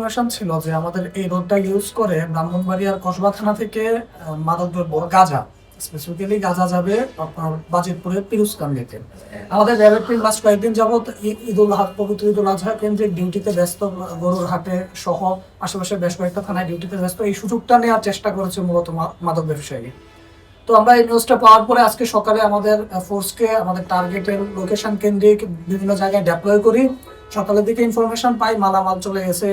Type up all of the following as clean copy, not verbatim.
Information ছিল যে আমাদের এই রোডটা ইউজ করে ব্রাহ্মণবাড়িয়ার কসবা থানা থেকে মাদকদ্রব্য গাঁজা, স্পেসিফিক্যালি গাঁজা যাবে আপনার বাজিতপুরের পিরুজকান্দিতে। আমাদের র্যাবের টিম লাস্ট কয়েকদিন যাবৎ পবিত্র ঈদুল আজহা কেন্দ্রিক ডিউটিতে ব্যস্ত, গরুর হাটে সহ আশেপাশে বেশ কয়েকটা থানায় ডিউটিতে ব্যস্ত। এই সুযোগটা নেওয়ার চেষ্টা করেছে মূলত মাদক ব্যবসায়ী। তো আমরা এই নিউজটা পাওয়ার পরে আজকে সকালে আমাদের ফোর্সকে আমাদের টার্গেটের লোকেশন কেন্দ্রিক বিভিন্ন জায়গায় ডেপ্লয় করি। সকালের দিকে ইনফরমেশন পাই মালামাল চলে গেছে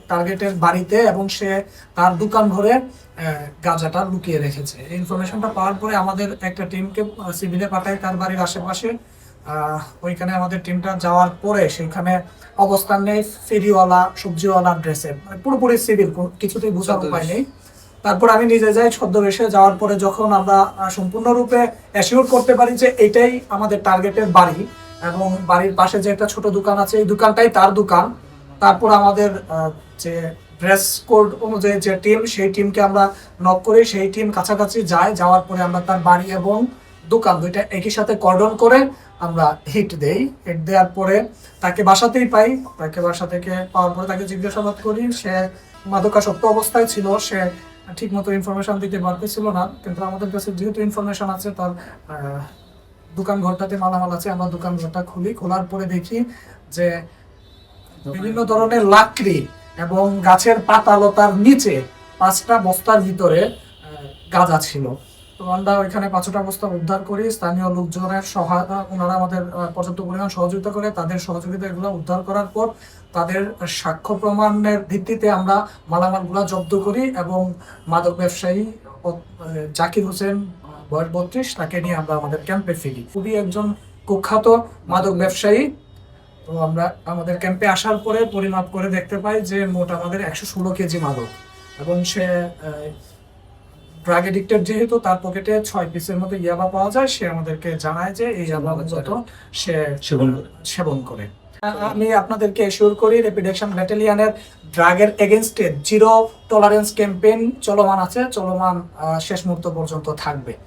টার্গেটের বাড়িতে এবং সে তার দোকান ঘরে গাঁজাটা লুকিয়ে রেখেছে। এই ইনফরমেশনটা পাওয়ার পরে আমাদের একটা টিমকে সিভিলে পাঠায় তার বাড়ির আশেপাশে। ওইখানে আমাদের টিমটা যাওয়ার পরে সেখানে অবস্থান নেই ফেরিওয়ালা, সবজিওয়ালা ড্রেসে, মানে পুরোপুরি সিভিল, কিছুতেই বোঝার উপায় নেই। তারপর আমি নিজে যাই ছদ্মবেশে। যাওয়ার পরে যখন আমরা সম্পূর্ণরূপে অ্যাসিওর করতে পারি যে এটাই আমাদের টার্গেটের বাড়ি এবং বাড়ির পাশে যে একটা ছোট দোকান আছে এই দোকানটাই তার দোকান, তারপর আমাদের যে ড্রেস কোড অনুযায়ী যে টিম, সেই টিমকে আমরা নক করি। সেই টিম কাছাকাছি যায়। যাওয়ার পরে আমরা তার বাড়ি এবং দোকান দুইটা একই সাথে কর্ডন করে আমরা হিট দেই। হিট দেওয়ার পরে তাকে বাসাতেই পাই। তাকে বাসা থেকে পাওয়ার পরে তাকে জিজ্ঞাসাবাদ করি। সে মাদকাসক্ত অবস্থায় ছিল, সে ঠিক মতো ইনফরমেশন দিতে পারতেছিল না। কিন্তু আমাদের কাছে যেহেতু ইনফরমেশন আছে, তার দোকান ঘরটাতে মালামাল আছে, আমরা দোকান ঘরটা খুলি। খোলার পরে দেখি যে বিভিন্ন ধরনের লাকড়ি এবং গাছের পাতা লতার নিচে 5টা বস্তার ভিতরে গাঁজা ছিল। তো আমরা ওইখানে 5টা বস্তা উদ্ধার করি। স্থানীয় লোকজনের সহায়তা, ওনারা আমাদের পর্যাপ্ত পরিমাণ সহযোগিতা করে। তাদের সহযোগিতা এগুলো উদ্ধার করার পর তাদের সাক্ষ্য প্রমাণের ভিত্তিতে আমরা মালামালগুলো জব্দ করি এবং মাদক ব্যবসায়ী জাকির হোসেন, বয়স 32, তাকে নিয়ে আমরা আমাদের ক্যাম্পে ফিরি। খুবই একজন কুখ্যাত মাদক ব্যবসায়ী। তো আমরা আমাদের ক্যাম্পে আসার পরে পরিমাপ করে দেখতে পাই যে মোট আমাদের 116 কেজি মাদক, এবং সে ড্রাগ এডিক্টেড যেহেতু তার পকেটে 6 পিসের মতো ইয়াবা পাওয়া যায়। সে আমাদেরকে জানায় যে এই ইয়াবা মূলত সে সেবন করে। আমি আপনাদেরকে এশিওর করি র্যাপিড অ্যাকশন ব্যাটালিয়নের ড্রাগের এগেইনস্টে জিরো টলারেন্স ক্যাম্পেইন চলমান আছে, চলমান শেষ মুহূর্ত পর্যন্ত থাকবে।